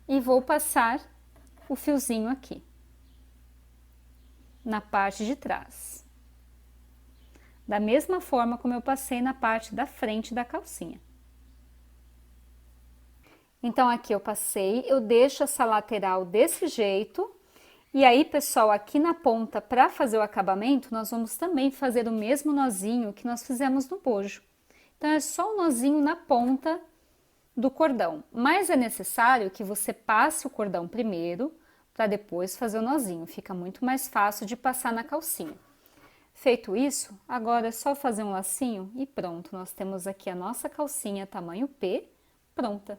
e vou passar o fiozinho aqui, na parte de trás. Da mesma forma como eu passei na parte da frente da calcinha. Então aqui eu passei, eu deixo essa lateral desse jeito. E aí, pessoal, aqui na ponta, para fazer o acabamento, nós vamos também fazer o mesmo nozinho que nós fizemos no bojo. Então, é só o nozinho na ponta do cordão, mas é necessário que você passe o cordão primeiro, para depois fazer o nozinho, fica muito mais fácil de passar na calcinha. Feito isso, agora é só fazer um lacinho e pronto, nós temos aqui a nossa calcinha tamanho P, pronta.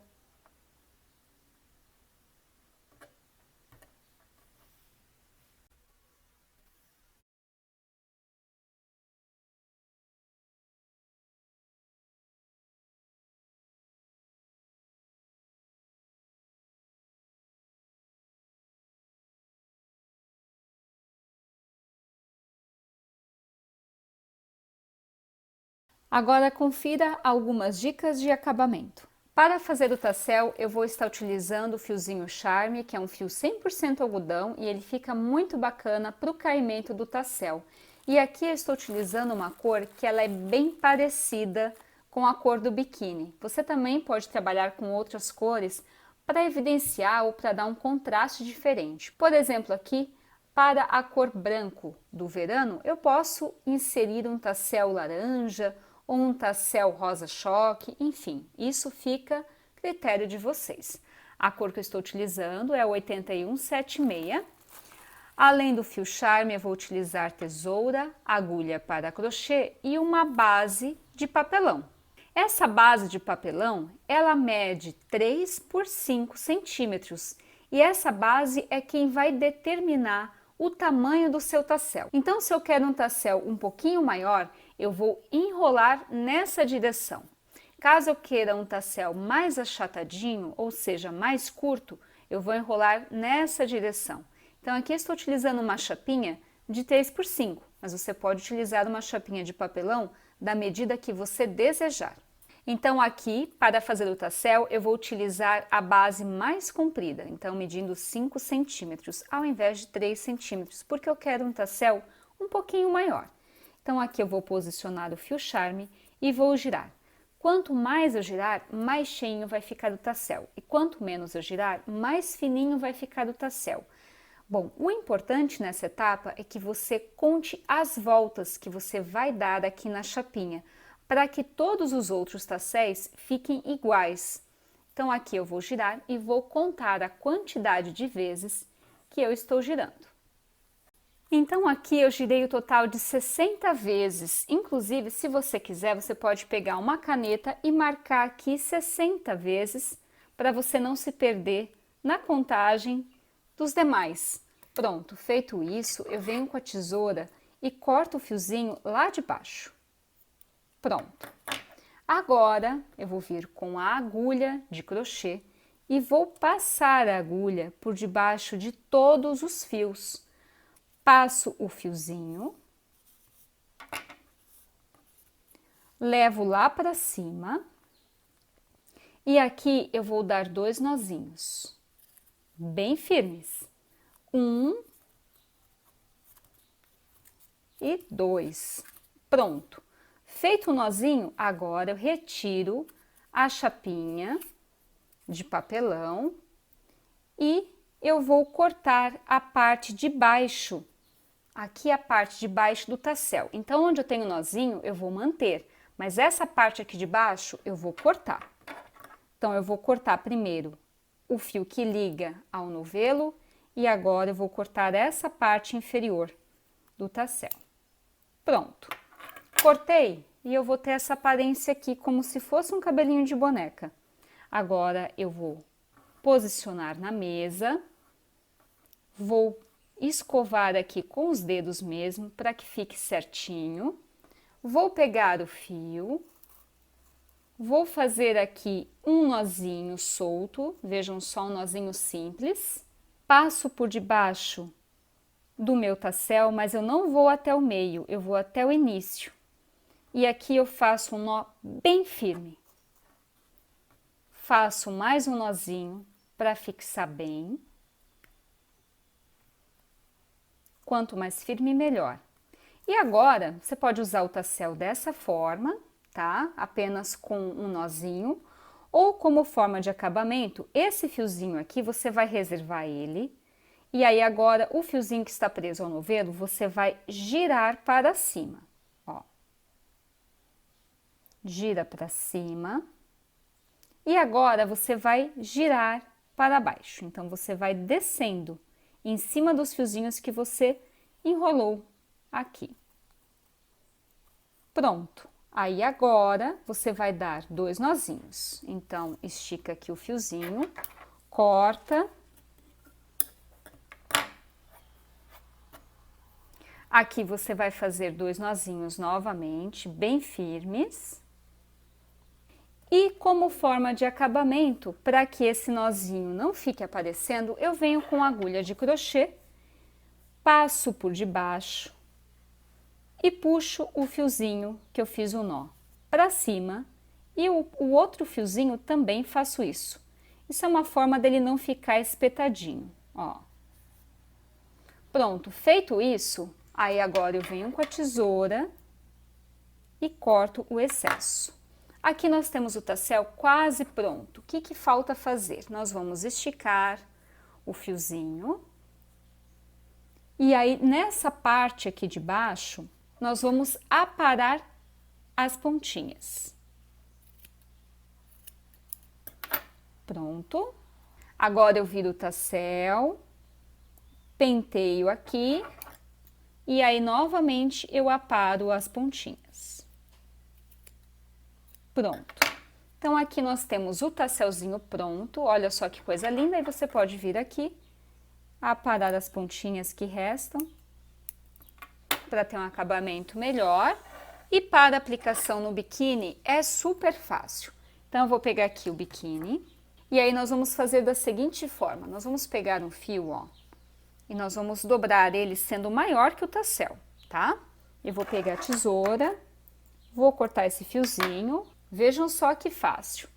Agora confira algumas dicas de acabamento. Para fazer o tassel, eu vou estar utilizando o fiozinho Charme, que é um fio 100% algodão e ele fica muito bacana para o caimento do tassel. E aqui eu estou utilizando uma cor que ela é bem parecida com a cor do biquíni. Você também pode trabalhar com outras cores para evidenciar ou para dar um contraste diferente. Por exemplo, aqui, para a cor branco do verano, eu posso inserir um tassel laranja ou um tassel rosa choque, enfim, isso fica a critério de vocês. A cor que eu estou utilizando é o 8176. Além do fio Charme, eu vou utilizar tesoura, agulha para crochê e uma base de papelão. Essa base de papelão, ela mede 3 por 5 centímetros e essa base é quem vai determinar o tamanho do seu tassel. Então, se eu quero um tassel um pouquinho maior, eu vou enrolar nessa direção. Caso eu queira um tassel mais achatadinho, ou seja, mais curto, eu vou enrolar nessa direção. Então, aqui eu estou utilizando uma chapinha de 3 por 5, mas você pode utilizar uma chapinha de papelão da medida que você desejar. Então, aqui, para fazer o tassel, eu vou utilizar a base mais comprida, então medindo 5 centímetros, ao invés de 3 centímetros, porque eu quero um tassel um pouquinho maior. Então, aqui eu vou posicionar o fio Charme e vou girar. Quanto mais eu girar, mais cheinho vai ficar o tassel. E quanto menos eu girar, mais fininho vai ficar o tassel. Bom, o importante nessa etapa é que você conte as voltas que você vai dar aqui na chapinha, para que todos os outros tasséis fiquem iguais. Então, aqui eu vou girar e vou contar a quantidade de vezes que eu estou girando. Então, aqui eu girei o total de 60 vezes. Inclusive, se você quiser, você pode pegar uma caneta e marcar aqui 60 vezes, para você não se perder na contagem dos demais. Pronto, feito isso, eu venho com a tesoura e corto o fiozinho lá de baixo. Pronto. Agora, eu vou vir com a agulha de crochê e vou passar a agulha por debaixo de todos os fios. Passo o fiozinho, levo lá para cima e aqui eu vou dar 2 nozinhos, bem firmes. 1 e 2. Pronto. Feito o nozinho, agora eu retiro a chapinha de papelão e eu vou cortar a parte de baixo. Aqui é a parte de baixo do tassel. Então, onde eu tenho nozinho, eu vou manter, mas essa parte aqui de baixo eu vou cortar. Então, eu vou cortar primeiro o fio que liga ao novelo e agora eu vou cortar essa parte inferior do tassel. Pronto. Cortei e eu vou ter essa aparência aqui como se fosse um cabelinho de boneca. Agora eu vou posicionar na mesa, vou escovar aqui com os dedos mesmo para que fique certinho. Vou pegar o fio, vou fazer aqui um nozinho solto, vejam só, um nozinho simples. Passo por debaixo do meu tassel, mas eu não vou até o meio, eu vou até o início. E aqui eu faço um nó bem firme. Faço mais um nozinho para fixar bem. Quanto mais firme, melhor. E agora, você pode usar o tassel dessa forma, tá? Apenas com um nozinho. Ou como forma de acabamento, esse fiozinho aqui, você vai reservar ele. E aí agora, o fiozinho que está preso ao novelo, você vai girar para cima, ó. Gira para cima. E agora, você vai girar para baixo. Então, você vai descendo em cima dos fiozinhos que você enrolou aqui. Pronto. Aí agora, você vai dar 2 nozinhos. Então, estica aqui o fiozinho, corta. Aqui você vai fazer 2 nozinhos novamente, bem firmes. E como forma de acabamento, para que esse nozinho não fique aparecendo, eu venho com agulha de crochê, passo por debaixo e puxo o fiozinho que eu fiz o nó para cima e o outro fiozinho também faço isso. Isso é uma forma dele não ficar espetadinho, ó. Pronto, feito isso, aí agora eu venho com a tesoura e corto o excesso. Aqui nós temos o tassel quase pronto. O que falta fazer? Nós vamos esticar o fiozinho. E aí, nessa parte aqui de baixo, nós vamos aparar as pontinhas. Pronto. Agora eu viro o tassel, penteio aqui e aí novamente eu aparo as pontinhas. Pronto. Então aqui nós temos o tasselzinho pronto, olha só que coisa linda, e você pode vir aqui, aparar as pontinhas que restam, para ter um acabamento melhor. E para aplicação no biquíni é super fácil. Então eu vou pegar aqui o biquíni, e aí nós vamos fazer da seguinte forma, nós vamos pegar um fio, ó, e nós vamos dobrar ele sendo maior que o tassel, tá? Eu vou pegar a tesoura, vou cortar esse fiozinho, vejam só que fácil.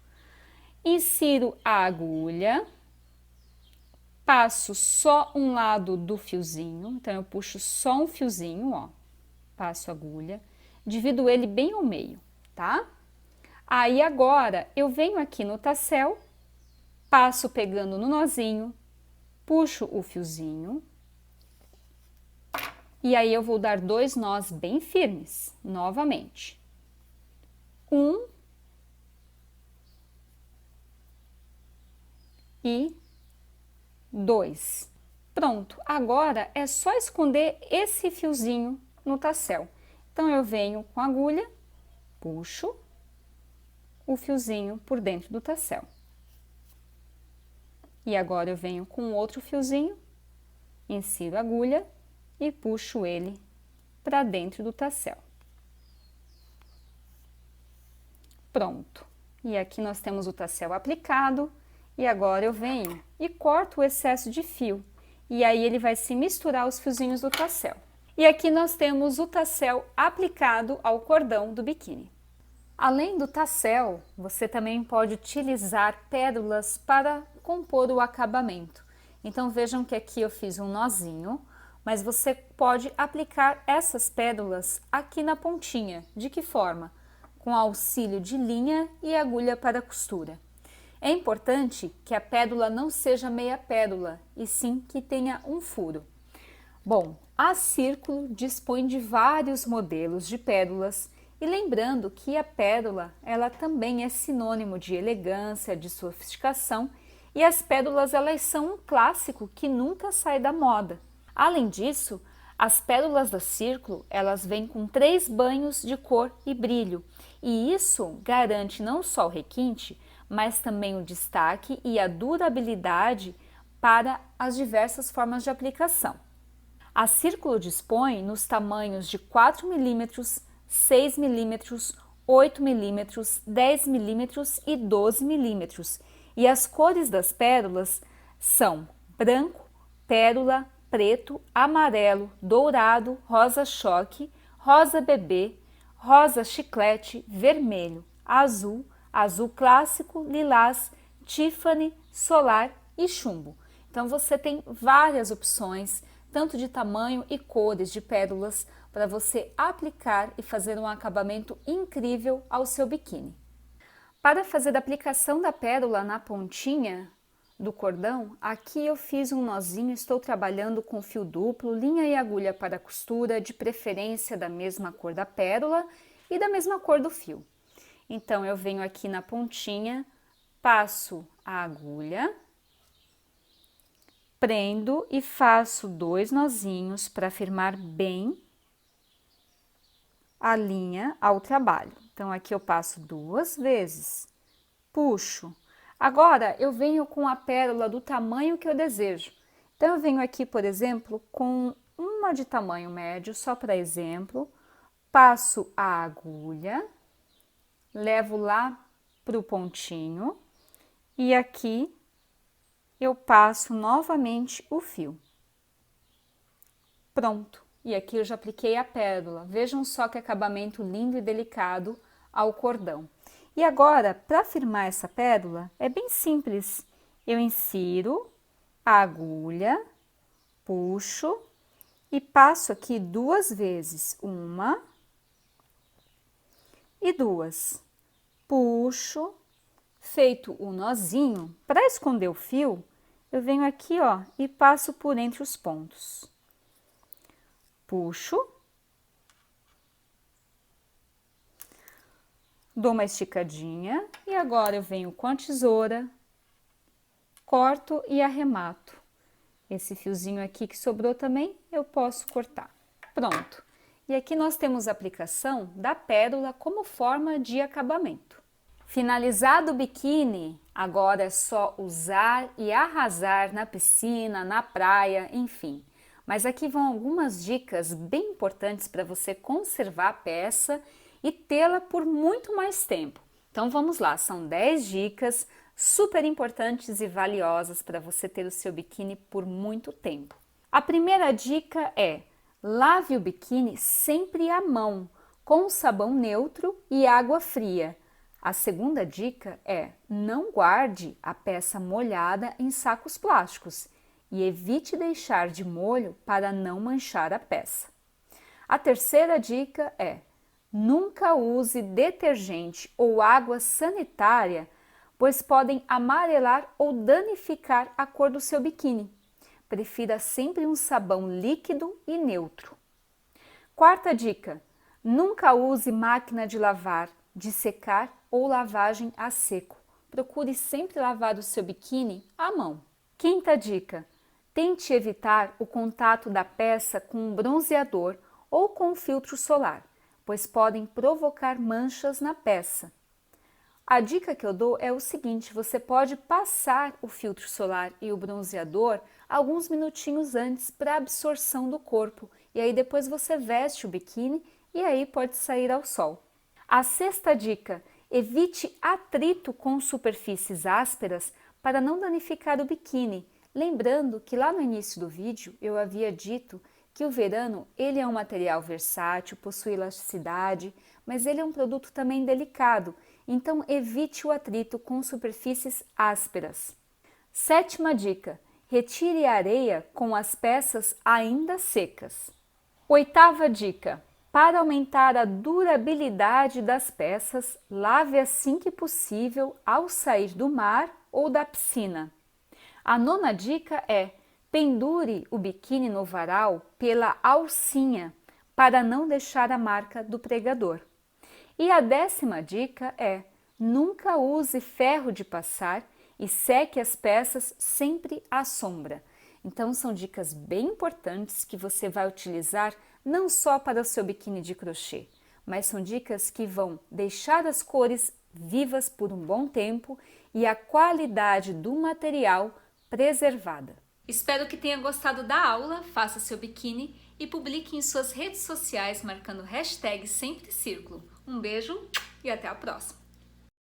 Insiro a agulha, passo só um lado do fiozinho, então eu puxo só um fiozinho, ó, passo a agulha, divido ele bem ao meio, tá? Aí agora eu venho aqui no tassel, passo pegando no nozinho, puxo o fiozinho e aí eu vou dar 2 nós bem firmes, novamente. 1 e 2. Pronto, agora é só esconder esse fiozinho no tassel. Então eu venho com a agulha, puxo o fiozinho por dentro do tassel. E agora eu venho com outro fiozinho, insiro a agulha e puxo ele para dentro do tassel. Pronto. E aqui nós temos o tassel aplicado e agora eu venho e corto o excesso de fio. E aí ele vai se misturar aos fiozinhos do tassel. E aqui nós temos o tassel aplicado ao cordão do biquíni. Além do tassel, você também pode utilizar pérolas para compor o acabamento. Então vejam que aqui eu fiz um nozinho, mas você pode aplicar essas pérolas aqui na pontinha. De que forma? Com auxílio de linha e agulha para costura. É importante que a pérola não seja meia pérola, e sim que tenha um furo. Bom, a Círculo dispõe de vários modelos de pérolas, e lembrando que a pérola, ela também é sinônimo de elegância, de sofisticação, e as pérolas elas são um clássico que nunca sai da moda. Além disso, as pérolas da Círculo, elas vêm com 3 banhos de cor e brilho, e isso garante não só o requinte, mas também o destaque e a durabilidade para as diversas formas de aplicação. A Círculo dispõe nos tamanhos de 4 mm, 6 mm, 8 mm, 10 mm e 12 mm. E as cores das pérolas são branco, pérola, preto, amarelo, dourado, rosa choque, rosa bebê, rosa chiclete, vermelho, azul, azul clássico, lilás, Tiffany, solar e chumbo. Então você tem várias opções, tanto de tamanho e cores de pérolas, para você aplicar e fazer um acabamento incrível ao seu biquíni. Para fazer a aplicação da pérola na pontinha do cordão, aqui eu fiz um nozinho, estou trabalhando com fio duplo, linha e agulha para costura, de preferência da mesma cor da pérola e da mesma cor do fio. Então eu venho aqui na pontinha, passo a agulha, prendo e faço 2 nozinhos para firmar bem a linha ao trabalho. Então aqui eu passo 2 vezes, puxo. Agora eu venho com a pérola do tamanho que eu desejo. Então eu venho aqui, por exemplo, com uma de tamanho médio, só para exemplo, passo a agulha, levo lá para o pontinho e aqui eu passo novamente o fio. Pronto! E aqui eu já apliquei a pérola. Vejam só que acabamento lindo e delicado ao cordão. E agora, para firmar essa pérola, é bem simples. Eu insiro a agulha, puxo e passo aqui 2 vezes. 1 e 2. Puxo, feito o nozinho, para esconder o fio, eu venho aqui, ó, e passo por entre os pontos. Puxo, dou uma esticadinha e agora eu venho com a tesoura, corto e arremato. Esse fiozinho aqui que sobrou também eu posso cortar. Pronto! E aqui nós temos a aplicação da pérola como forma de acabamento. Finalizado o biquíni, agora é só usar e arrasar na piscina, na praia, enfim. Mas aqui vão algumas dicas bem importantes para você conservar a peça e tê-la por muito mais tempo. Então vamos lá, são 10 dicas super importantes e valiosas para você ter o seu biquíni por muito tempo. A primeira dica é: lave o biquíni sempre à mão, com sabão neutro e água fria. A segunda dica é: não guarde a peça molhada em sacos plásticos e evite deixar de molho para não manchar a peça. A terceira dica é: nunca use detergente ou água sanitária, pois podem amarelar ou danificar a cor do seu biquíni. Prefira sempre um sabão líquido e neutro. Quarta dica: nunca use máquina de lavar, de secar ou lavagem a seco. Procure sempre lavar o seu biquíni à mão. Quinta dica: tente evitar o contato da peça com um bronzeador ou com um filtro solar, pois podem provocar manchas na peça. A dica que eu dou é o seguinte: você pode passar o filtro solar e o bronzeador alguns minutinhos antes para absorção do corpo, e aí depois você veste o biquíni e aí pode sair ao sol. A sexta dica: evite atrito com superfícies ásperas para não danificar o biquíni. Lembrando que lá no início do vídeo eu havia dito que o verano ele é um material versátil, possui elasticidade, mas ele é um produto também delicado, então evite o atrito com superfícies ásperas. Sétima dica: retire a areia com as peças ainda secas. Oitava dica: para aumentar a durabilidade das peças, lave assim que possível ao sair do mar ou da piscina. A nona dica é: pendure o biquíni no varal pela alcinha para não deixar a marca do pregador. E a 10ª dica é: nunca use ferro de passar e seque as peças sempre à sombra. Então são dicas bem importantes que você vai utilizar não só para o seu biquíni de crochê, mas são dicas que vão deixar as cores vivas por um bom tempo e a qualidade do material preservada. Espero que tenha gostado da aula, faça seu biquíni e publique em suas redes sociais marcando #SempreCírculo. Um beijo e até a próxima!